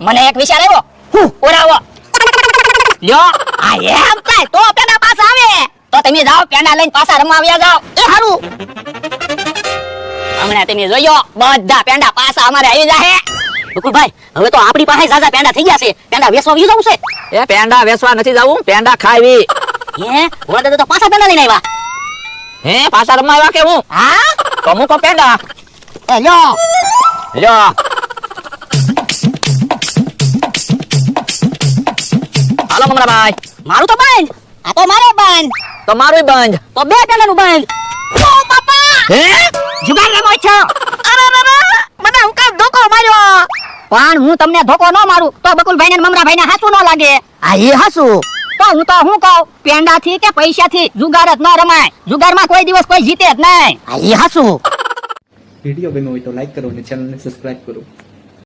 મને એક વિચાર આવ્યો. ઓરાવો લ્યો આ એમ થાય તો પેંડા પાછા આવે તો તમે જાઓ પેંડા લઈને પાછા રમવા આવ્યા જાઓ. એ હારું હમણાં તમે જોયો બધા પેંડા પાછા અમારે આવી જાહે. બકુલભાઈ હવે તો આપણી પાસે જાજા પેંડા થઈ ગયા છે. પેંડા વેચવા આવી જવું છે. એ પેંડા વેચવા નથી જાવું, પેંડા ખાવી. હે વડે તો પાછા પેંડા લઈને આવ્યા. હે પાછા રમવા આવ્યા કે હું? હા તો મૂકો પેંડા. એ લ્યો લ્યો હાલો મમરાભાઈ. મારું તો બંધ. આ તો મારો બંધ. તો મારું બંધ. તો બે પેંડાનું બંધ. ઓ બાપા હે જુગાર રમો છો? અરે મને હું કામ ધોકો માર્યો. પણ હું તમને ધોકો ન મારું તો બકુલભાઈ ને મમરાભાઈ ને હાસું ન લાગે. આ એ હાસું તો હું કહું પેંડા થી કે પૈસા થી જુગાર જ ન રમાય. જુગારમાં કોઈ દિવસ કોઈ જીતે જ નહીં. આ એ હાસું. વિડીયો ગમ્યો હોય તો લાઈક કરો અને ચેનલને સબસ્ક્રાઇબ કરો.